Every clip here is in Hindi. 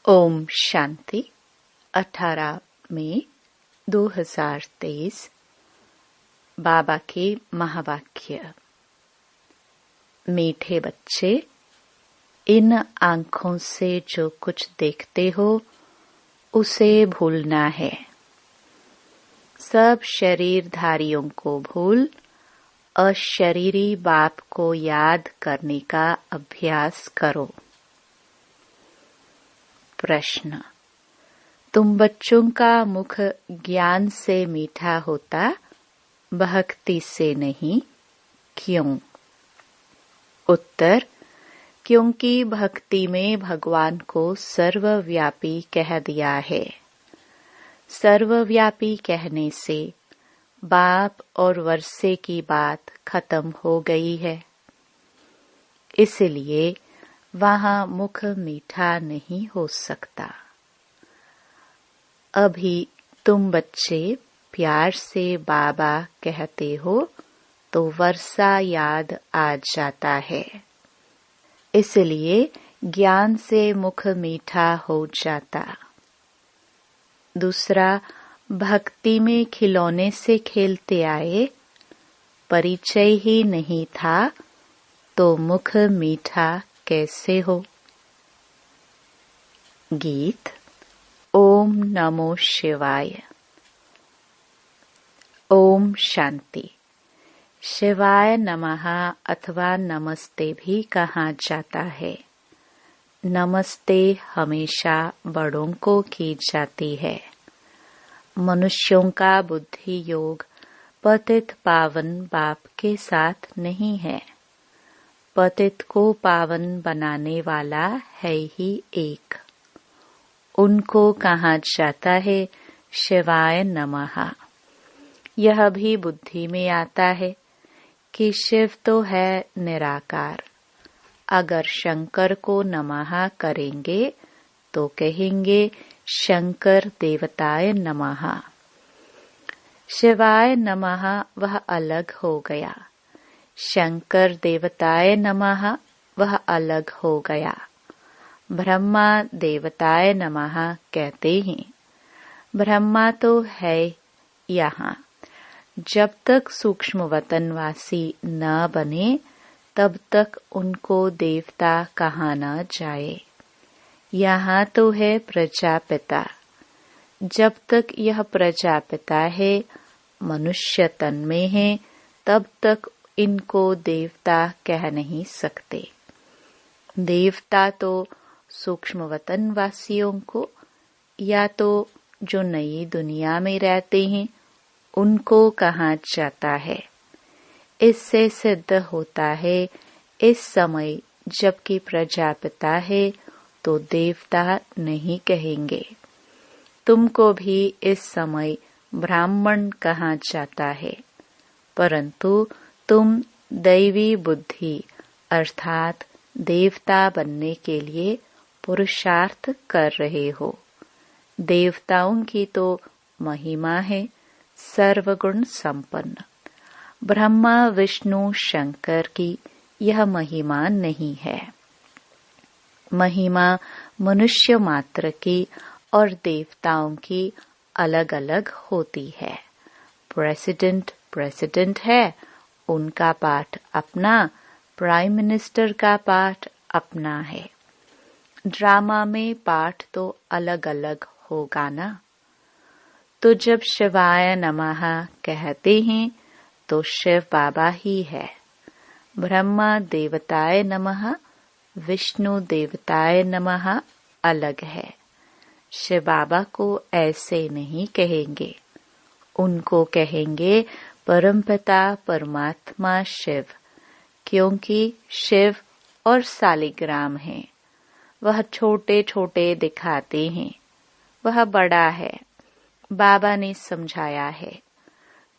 ओम शांति 18 मई 2023। बाबा के महावाक्य। मीठे बच्चे, इन आँखों से जो कुछ देखते हो उसे भूलना है। सब शरीरधारियों को भूल अशरीरी बाप को याद करने का अभ्यास करो। प्रश्न। तुम बच्चों का मुख ज्ञान से मीठा होता, भक्ति से नहीं, क्यों? उत्तर। क्योंकि भक्ति में भगवान को सर्वव्यापी कह दिया है। सर्वव्यापी कहने से बाप और वर्षे की बात खत्म हो गई है। इसलिए वहां मुख मीठा नहीं हो सकता। अभी तुम बच्चे प्यार से बाबा कहते हो तो वर्षा याद आ जाता है। इसलिए ज्ञान से मुख मीठा हो जाता। दूसरा, भक्ति में खिलौने से खेलते आए, परिचय ही नहीं था तो मुख मीठा कैसे हो? गीत। ओम नमो शिवाय। ओम शांति। शिवाय नमः अथवा नमस्ते भी कहा जाता है। नमस्ते हमेशा बड़ों को की जाती है। मनुष्यों का बुद्धि योग पतित पावन बाप के साथ नहीं है। पतित को पावन बनाने वाला है ही एक। उनको कहा जाता है शिवाय नमः। यह भी बुद्धि में आता है कि शिव तो है निराकार। अगर शंकर को नमः करेंगे तो कहेंगे शंकर देवताय नमः। शिवाय नमः वह अलग हो गया। शंकर देवताय नमः वह अलग हो गया। ब्रह्मा देवताय नमः कहते हैं। ब्रह्मा तो है यहाँ। जब तक सूक्ष्म वतनवासी न बने तब तक उनको देवता कहा न जाए। यहाँ तो है प्रजापिता। जब तक यह प्रजापिता है, मनुष्य तन में है, तब तक इनको देवता कह नहीं सकते। देवता तो सूक्ष्म वतनवासियों को या तो जो नई दुनिया में रहते हैं उनको कहा जाता है। इससे सिद्ध होता है इस समय जबकि प्रजापिता है तो देवता नहीं कहेंगे। तुमको भी इस समय ब्राह्मण कहा जाता है, परंतु तुम दैवी बुद्धि अर्थात देवता बनने के लिए पुरुषार्थ कर रहे हो। देवताओं की तो महिमा है सर्वगुण संपन्न। ब्रह्मा विष्णु शंकर की यह महिमा नहीं है। महिमा मनुष्य मात्र की और देवताओं की अलग अलग होती है। प्रेसिडेंट है, उनका पाठ अपना, प्राइम मिनिस्टर का पाठ अपना है। ड्रामा में पाठ तो अलग अलग होगा ना। तो जब शिवाय नमः कहते हैं तो शिव बाबा ही है। ब्रह्मा देवताय नमः, विष्णु देवताय नमः अलग है। शिव बाबा को ऐसे नहीं कहेंगे। उनको कहेंगे परमपिता परमात्मा शिव, क्योंकि शिव और सालिग्राम हैं। वह छोटे छोटे दिखाते हैं, वह बड़ा है। बाबा ने समझाया है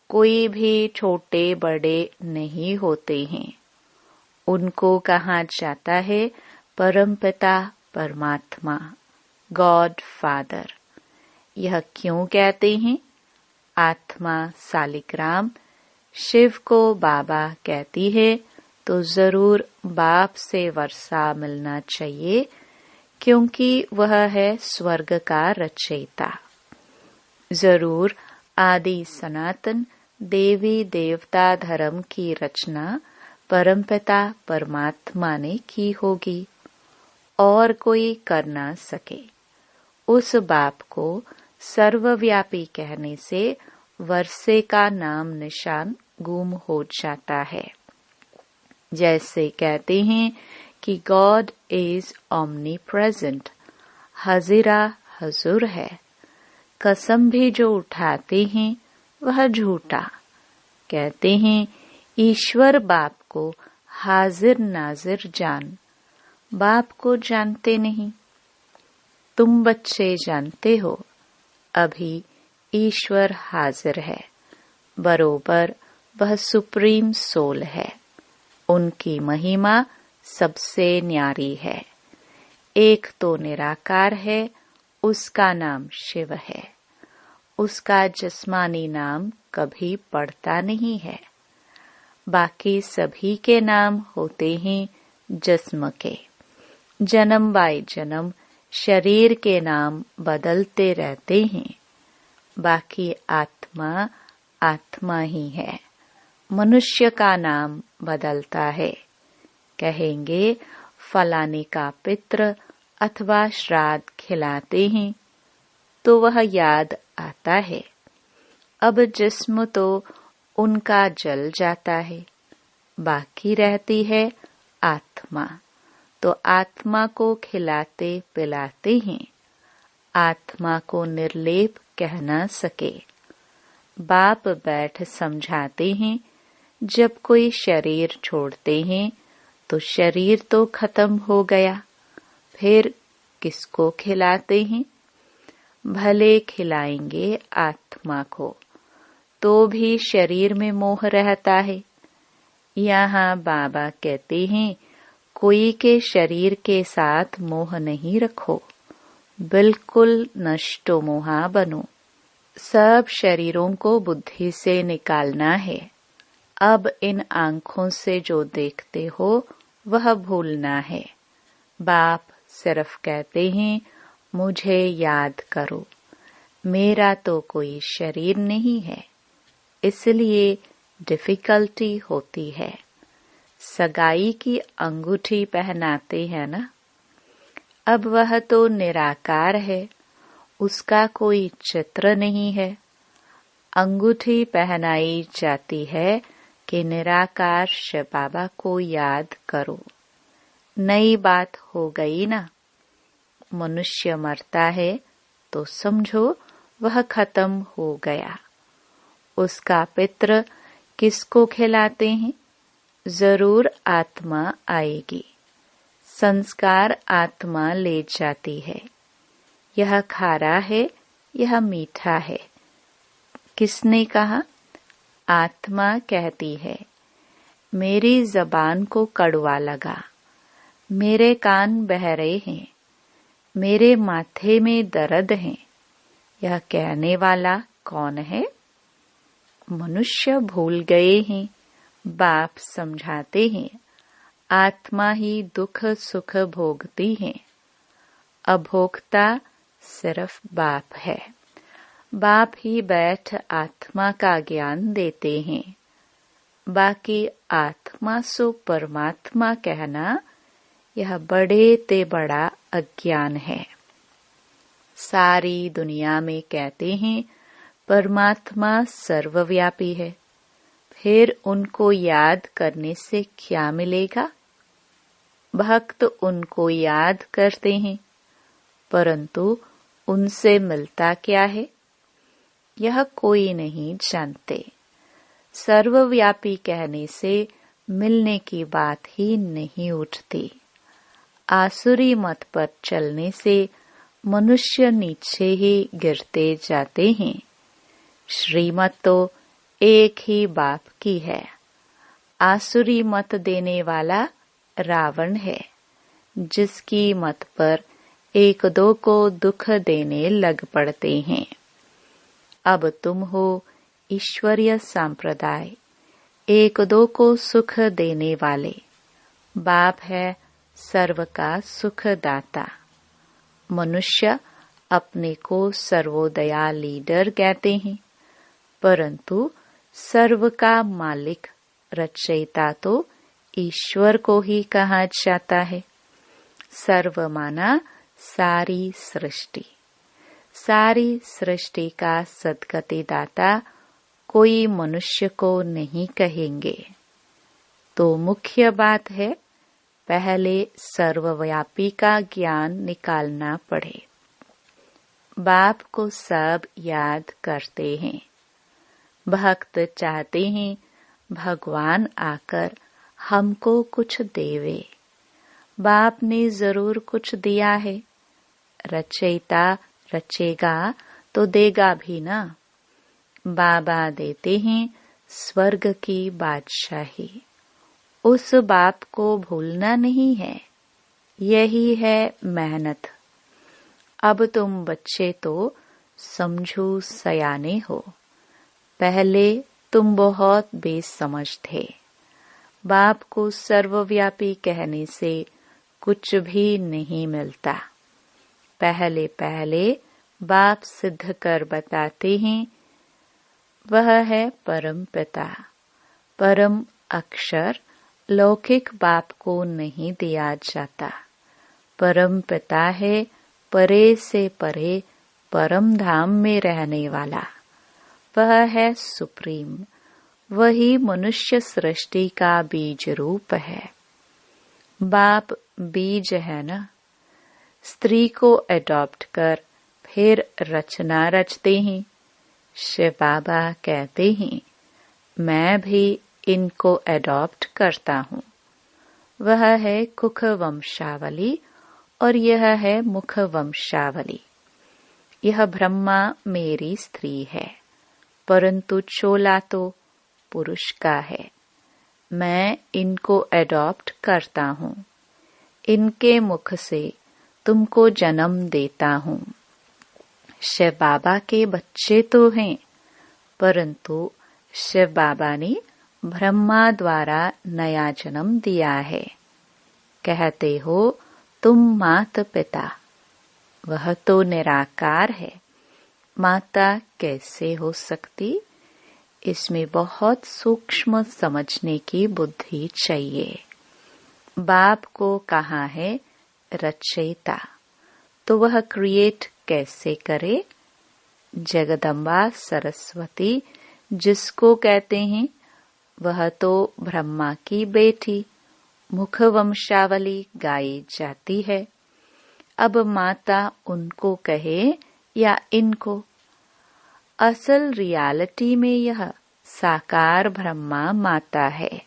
कोई भी छोटे बड़े नहीं होते हैं। उनको कहा जाता है परमपिता परमात्मा, गॉड फादर। यह क्यों कहते हैं? आत्मा सालिग्राम शिव को बाबा कहती है तो जरूर बाप से वर्षा मिलना चाहिए, क्योंकि वह है स्वर्ग का रचयिता। जरूर आदि सनातन देवी देवता धर्म की रचना परमपिता परमात्मा ने की होगी और कोई कर ना सके। उस बाप को सर्वव्यापी कहने से वर्षे का नाम निशान गुम हो जाता है। जैसे कहते हैं कि गॉड इज ओमनी प्रेजेंट, हाजिरा हजूर है। कसम भी जो उठाते हैं वह झूठा। कहते हैं ईश्वर बाप को हाजिर नाजिर जान, बाप को जानते नहीं। तुम बच्चे जानते हो अभी ईश्वर हाजिर है, बरोबर वह सुप्रीम सोल है। उनकी महिमा सबसे न्यारी है। एक तो निराकार है, उसका नाम शिव है। उसका जिस्मानी नाम कभी पड़ता नहीं है। बाकी सभी के नाम होते हैं जिस्म के। जन्म बाय जन्म शरीर के नाम बदलते रहते हैं। बाकी आत्मा आत्मा ही है। मनुष्य का नाम बदलता है। कहेंगे फलाने का पित्र अथवा श्राद्ध खिलाते हैं तो वह याद आता है। अब जिस्म तो उनका जल जाता है, बाकी रहती है आत्मा। तो आत्मा को खिलाते पिलाते हैं। आत्मा को निर्लेप कह न सके। बाप बैठ समझाते हैं जब कोई शरीर छोड़ते हैं तो शरीर तो खत्म हो गया, फिर किसको खिलाते हैं? भले खिलाएंगे आत्मा को तो भी शरीर में मोह रहता है। यहाँ बाबा कहते हैं कोई के शरीर के साथ मोह नहीं रखो, बिल्कुल नष्टो मोहा बनो। सब शरीरों को बुद्धि से निकालना है। अब इन आंखों से जो देखते हो वह भूलना है। बाप सिर्फ कहते हैं मुझे याद करो। मेरा तो कोई शरीर नहीं है, इसलिए डिफिकल्टी होती है। सगाई की अंगूठी पहनाते हैं ना, अब वह तो निराकार है, उसका कोई चित्र नहीं है। अंगूठी पहनाई जाती है कि निराकार शिव बाबा को याद करो। नई बात हो गई ना। मनुष्य मरता है तो समझो वह खत्म हो गया। उसका पित्र किसको खिलाते हैं? जरूर आत्मा आएगी। संस्कार आत्मा ले जाती है। यह खारा है, यह मीठा है। किसने कहा? आत्मा कहती है मेरी जबान को कड़वा लगा, मेरे कान बहरे हैं, मेरे माथे में दर्द है। यह कहने वाला कौन है? मनुष्य भूल गए हैं। बाप समझाते हैं आत्मा ही दुख सुख भोगती है। अभोक्ता सिर्फ बाप है। बाप ही बैठ आत्मा का ज्ञान देते हैं। बाकी आत्मा सो परमात्मा कहना यह बड़े ते बड़ा अज्ञान है। सारी दुनिया में कहते हैं परमात्मा सर्वव्यापी है, फिर उनको याद करने से क्या मिलेगा? भक्त उनको याद करते हैं, परंतु उनसे मिलता क्या है यह कोई नहीं जानते। सर्वव्यापी कहने से मिलने की बात ही नहीं उठती। आसुरी मत पर चलने से मनुष्य नीचे ही गिरते जाते हैं। श्रीमत तो एक ही बाप की है। आसुरी मत देने वाला रावण है, जिसकी मत पर एक दो को दुख देने लग पड़ते हैं। अब तुम हो ईश्वरीय संप्रदाय, एक दो को सुख देने वाले। बाप है सर्व का सुखदाता। मनुष्य अपने को सर्वोदया लीडर कहते हैं, परंतु सर्व का मालिक रचयिता तो ईश्वर को ही कहा जाता है। सर्व माना सारी सृष्टि। सारी सृष्टि का सद्गति दाता कोई मनुष्य को नहीं कहेंगे। तो मुख्य बात है, पहले सर्वव्यापी का ज्ञान निकालना पड़े। बाप को सब याद करते हैं। भक्त चाहते हैं भगवान आकर हमको कुछ देवे। बाप ने जरूर कुछ दिया है। रचयिता रचेगा तो देगा भी ना। बाबा देते हैं स्वर्ग की बादशाही। उस बाप को भूलना नहीं है। यही है मेहनत। अब तुम बच्चे तो समझो सयाने हो। पहले तुम बहुत बेसमझ थे। बाप को सर्वव्यापी कहने से कुछ भी नहीं मिलता। पहले पहले बाप सिद्ध कर बताते हैं, वह है परम पिता। परम अक्षर लौकिक बाप को नहीं दिया जाता। परम पिता है परे से परे परम धाम में रहने वाला। वह है सुप्रीम। वही मनुष्य सृष्टि का बीज रूप है। बाप बीज है ना। स्त्री को अडॉप्ट कर फिर रचना रचते हैं। शिव बाबा कहते हैं, मैं भी इनको अडॉप्ट करता हूँ। वह है कुख वंशावली और यह है मुख वंशावली। यह ब्रह्मा मेरी स्त्री है, परंतु चोला तो पुरुष का है। मैं इनको अडॉप्ट करता हूँ। इनके मुख से तुमको जन्म देता हूँ। शिव बाबा के बच्चे तो हैं, परंतु शिव बाबा ने ब्रह्मा द्वारा नया जन्म दिया है। कहते हो तुम माता पिता। वह तो निराकार है। माता कैसे हो सकती? इसमें बहुत सूक्ष्म समझने की बुद्धि चाहिए। बाप को कहा है रचयिता, तो वह क्रिएट कैसे करे? जगदम्बा सरस्वती जिसको कहते हैं, वह तो ब्रह्मा की बेटी मुख वंशावली गाई जाती है। अब माता उनको कहे या इनको? असल रियलिटी में यह साकार ब्रह्मा माता है,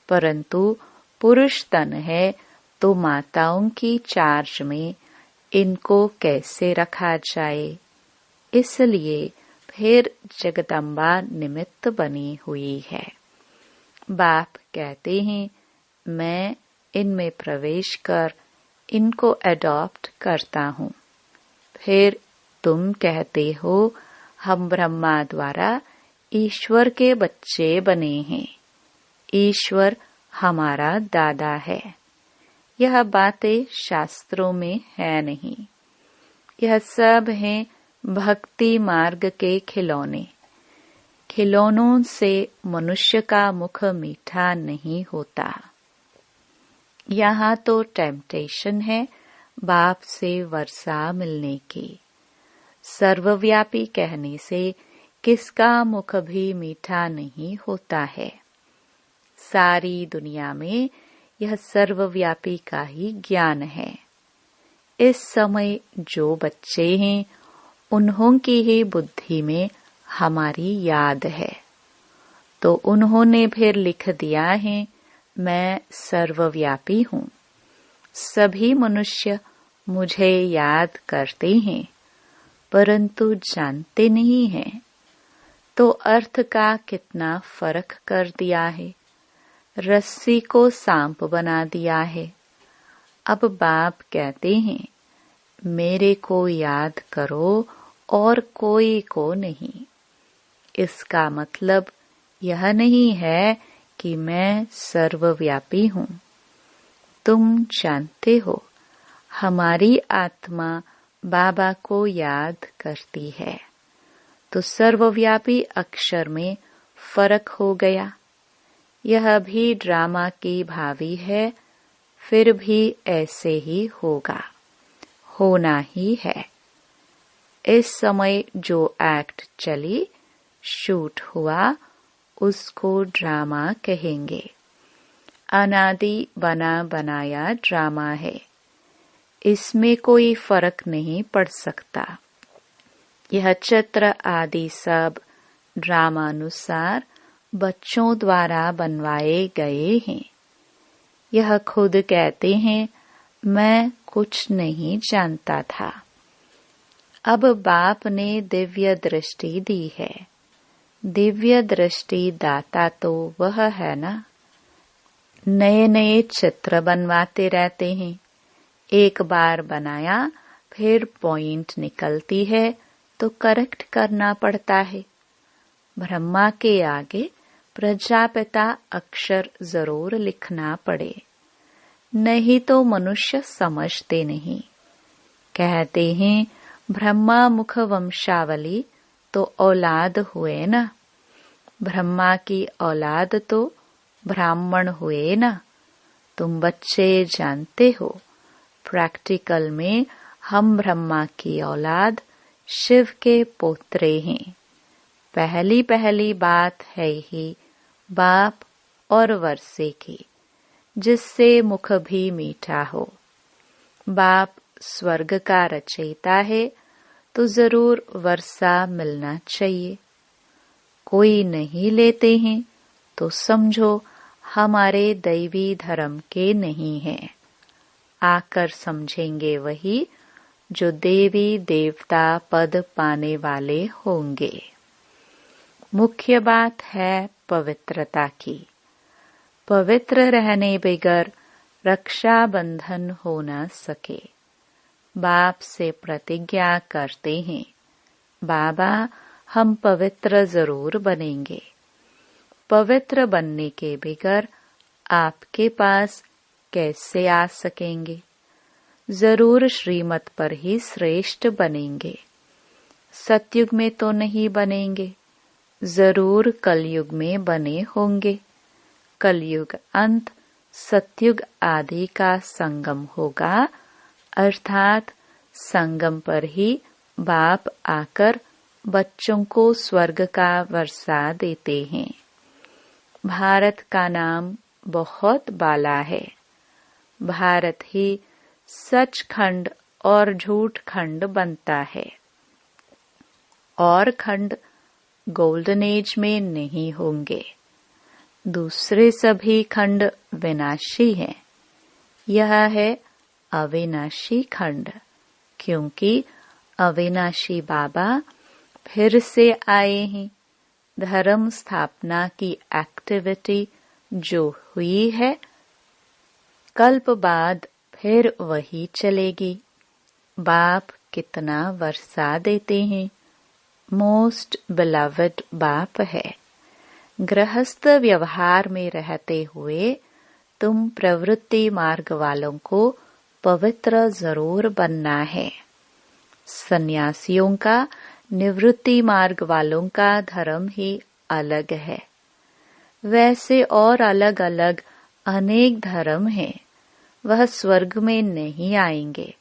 परंतु पुरुष तन है तो माताओं की चार्ज में इनको कैसे रखा जाए? इसलिए फिर जगदम्बा निमित्त बनी हुई है। बाप कहते हैं, मैं इनमें प्रवेश कर इनको अडॉप्ट करता हूँ। फिर तुम कहते हो हम ब्रह्मा द्वारा ईश्वर के बच्चे बने हैं। ईश्वर हमारा दादा है। यह बातें शास्त्रों में है नहीं। यह सब हैं भक्ति मार्ग के खिलौने। खिलौनों से मनुष्य का मुख मीठा नहीं होता। यहाँ तो टेम्पटेशन है बाप से वर्षा मिलने की। सर्वव्यापी कहने से किसका मुख भी मीठा नहीं होता है। सारी दुनिया में यह सर्वव्यापी का ही ज्ञान है। इस समय जो बच्चे हैं, उन्हों की ही बुद्धि में हमारी याद है। तो उन्होंने फिर लिख दिया है, मैं सर्वव्यापी हूँ। सभी मनुष्य मुझे याद करते हैं, परंतु जानते नहीं हैं। तो अर्थ का कितना फर्क कर दिया है। रस्सी को सांप बना दिया है। अब बाप कहते हैं, मेरे को याद करो और कोई को नहीं। इसका मतलब यह नहीं है कि मैं सर्वव्यापी हूँ। तुम जानते हो, हमारी आत्मा बाबा को याद करती है तो सर्वव्यापी अक्षर में फर्क हो गया। यह भी ड्रामा की भावी है, फिर भी ऐसे ही होगा, होना ही है। इस समय जो एक्ट चली, शूट हुआ, उसको ड्रामा कहेंगे। अनादि बना बनाया ड्रामा है, इसमें कोई फर्क नहीं पड़ सकता। यह चित्र आदि सब ड्रामानुसार बच्चों द्वारा बनवाए गए हैं। यह खुद कहते हैं, मैं कुछ नहीं जानता था। अब बाप ने दिव्य दृष्टि दी है। दिव्य दृष्टि दाता तो वह है ना। नए नए चित्र बनवाते रहते हैं। एक बार बनाया, फिर पॉइंट निकलती है तो करेक्ट करना पड़ता है। ब्रह्मा के आगे प्रजापिता अक्षर जरूर लिखना पड़े, नहीं तो मनुष्य समझते नहीं। कहते हैं ब्रह्मा मुख वंशावली तो औलाद हुए ना। ब्रह्मा की औलाद तो ब्राह्मण हुए ना। तुम बच्चे जानते हो, प्रैक्टिकल में हम ब्रह्मा की औलाद शिव के पोत्रे हैं। पहली पहली बात है ही बाप और वर्षे की, जिससे मुख भी मीठा हो। बाप स्वर्ग का रचयिता है तो जरूर वर्षा मिलना चाहिए। कोई नहीं लेते हैं तो समझो हमारे दैवी धर्म के नहीं हैं। आकर समझेंगे वही जो देवी देवता पद पाने वाले होंगे। मुख्य बात है पवित्रता की। पवित्र रहने बगैर रक्षा बंधन हो न सके। बाप से प्रतिज्ञा करते हैं, बाबा हम पवित्र जरूर बनेंगे। पवित्र बनने के बगैर आपके पास कैसे आ सकेंगे। जरूर श्रीमत पर ही श्रेष्ठ बनेंगे। सतयुग में तो नहीं बनेंगे, जरूर कलयुग में बने होंगे। कलयुग अंत सतयुग आदि का संगम होगा, अर्थात संगम पर ही बाप आकर बच्चों को स्वर्ग का वर्षा देते हैं। भारत का नाम बहुत बाला है। भारत ही सचखंड और झूठ खंड बनता है। और खंड गोल्डन एज में नहीं होंगे। दूसरे सभी खंड विनाशी हैं। यह है अविनाशी खंड, क्योंकि अविनाशी बाबा फिर से आए हैं। धर्म स्थापना की एक्टिविटी जो हुई है, कल्प बाद फिर वही चलेगी। बाप कितना वर्षा देते हैं। मोस्ट बिलवड बाप है। गृहस्थ व्यवहार में रहते हुए तुम प्रवृत्ति मार्ग वालों को पवित्र जरूर बनना है। सन्यासियों का निवृत्ति मार्ग वालों का धर्म ही अलग है। वैसे और अलग अलग अनेक धर्म हैं, वह स्वर्ग में नहीं आएंगे।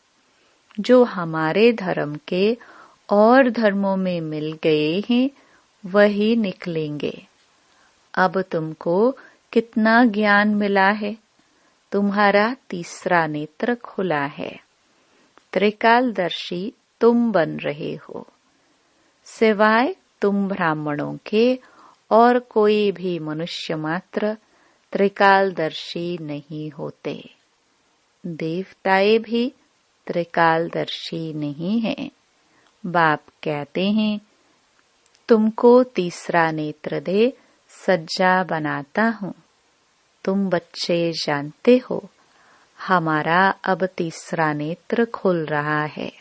जो हमारे धर्म के और धर्मों में मिल गए हैं, वही निकलेंगे। अब तुमको कितना ज्ञान मिला है। तुम्हारा तीसरा नेत्र खुला है। त्रिकालदर्शी तुम बन रहे हो। सिवाय तुम ब्राह्मणों के और कोई भी मनुष्य मात्र त्रिकालदर्शी नहीं होते। देवताएं भी त्रिकालदर्शी नहीं हैं। बाप कहते हैं, तुमको तीसरा नेत्र दे सज्जा बनाता हूँ। तुम बच्चे जानते हो, हमारा अब तीसरा नेत्र खुल रहा है।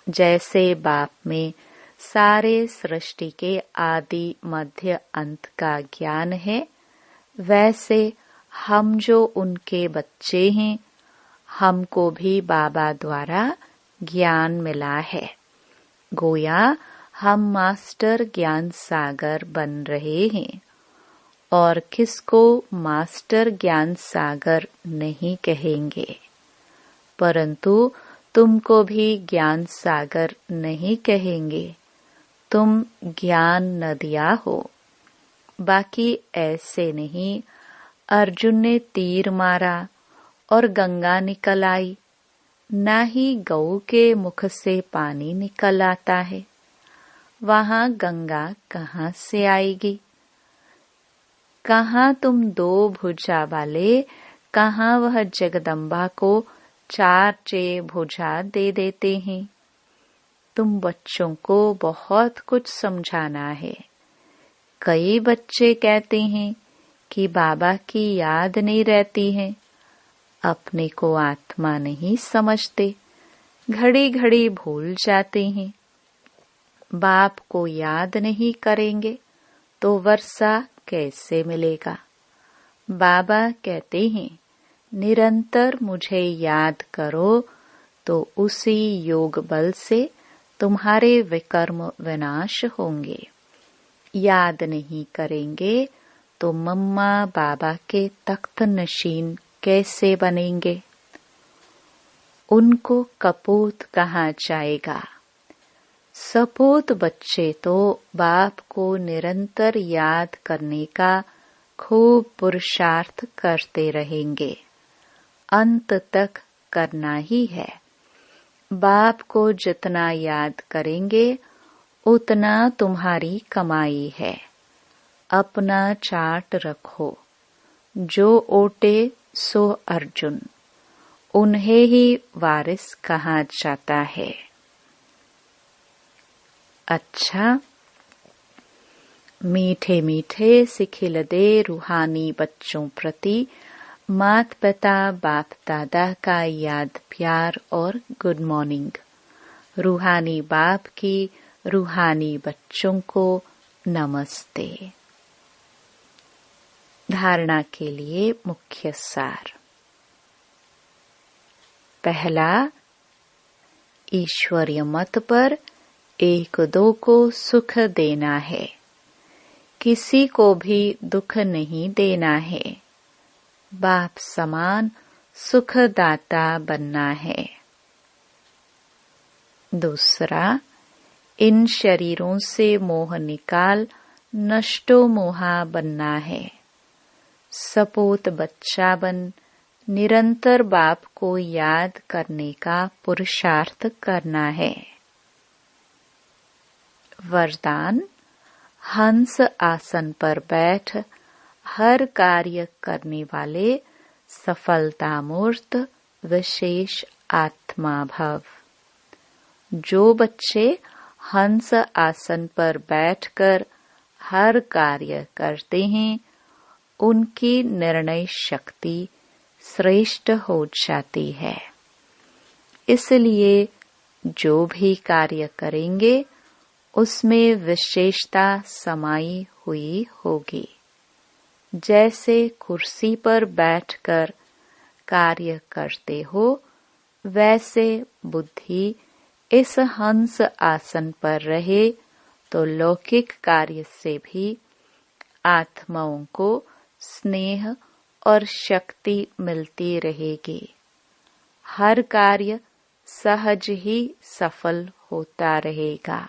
जैसे बाप में सारे सृष्टि के आदि मध्य अंत का ज्ञान है, वैसे हम जो उनके बच्चे हैं, हमको भी बाबा द्वारा ज्ञान मिला है। गोया हम मास्टर ज्ञान सागर बन रहे हैं और किसको मास्टर ज्ञान सागर नहीं कहेंगे, परंतु तुमको भी ज्ञान सागर नहीं कहेंगे। तुम ज्ञान नदियाँ हो। बाकी ऐसे नहीं अर्जुन ने तीर मारा और गंगा निकल आई, ना ही गऊ के मुख से पानी निकल आता है। वहाँ गंगा कहाँ से आएगी? कहाँ तुम दो भुजा वाले, कहाँ वह जगदम्बा को चार भुजा दे देते हैं। तुम बच्चों को बहुत कुछ समझाना है। कई बच्चे कहते हैं कि बाबा की याद नहीं रहती है, अपने को आत्मा नहीं समझते, घड़ी घड़ी भूल जाते हैं। बाप को याद नहीं करेंगे तो वर्षा कैसे मिलेगा? बाबा कहते हैं निरंतर मुझे याद करो तो उसी योग बल से तुम्हारे विकर्म विनाश होंगे। याद नहीं करेंगे तो मम्मा बाबा के तख्त नशीन कैसे बनेंगे? उनको कपूत कहाँ जाएगा? सपूत बच्चे तो बाप को निरंतर याद करने का खूब पुरुषार्थ करते रहेंगे। अंत तक करना ही है। बाप को जितना याद करेंगे उतना तुम्हारी कमाई है। अपना चार्ट रखो। जो ओटे सो अर्जुन, उन्हें ही वारिस कहा जाता है। अच्छा, मीठे मीठे सिखिलदे रूहानी बच्चों प्रति मात पिता बाप दादा का याद प्यार और गुड मॉर्निंग। रूहानी बाप की रूहानी बच्चों को नमस्ते। धारणा के लिए मुख्य सार। पहला, ईश्वरीय मत पर एक दो को सुख देना है, किसी को भी दुख नहीं देना है। बाप समान सुखदाता बनना है। दूसरा, इन शरीरों से मोह निकाल नष्टो मोहा बनना है। सपूत बच्चा बन निरंतर बाप को याद करने का पुरुषार्थ करना है। वरदान, हंस आसन पर बैठ हर कार्य करने वाले सफलतामूर्त विशेष आत्मा भव। जो बच्चे हंस आसन पर बैठकर हर कार्य करते हैं, उनकी निर्णय शक्ति श्रेष्ठ हो जाती है। इसलिए जो भी कार्य करेंगे उसमें विशेषता समाई हुई होगी। जैसे कुर्सी पर बैठकर कार्य करते हो, वैसे बुद्धि इस हंस आसन पर रहे तो लौकिक कार्य से भी आत्माओं को स्नेह और शक्ति मिलती रहेगी। हर कार्य सहज ही सफल होता रहेगा।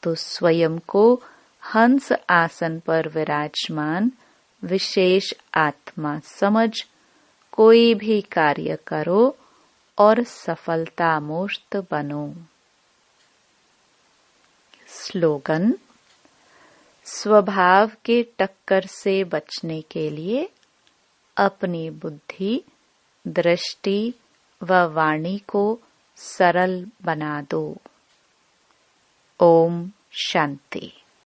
तो स्वयं को हंस आसन पर विराजमान विशेष आत्मा समझ कोई भी कार्य करो और सफलतामूर्त बनो। स्लोगन, स्वभाव के टक्कर से बचने के लिए अपनी बुद्धि, दृष्टि व वाणी को सरल बना दो। ओम शांति।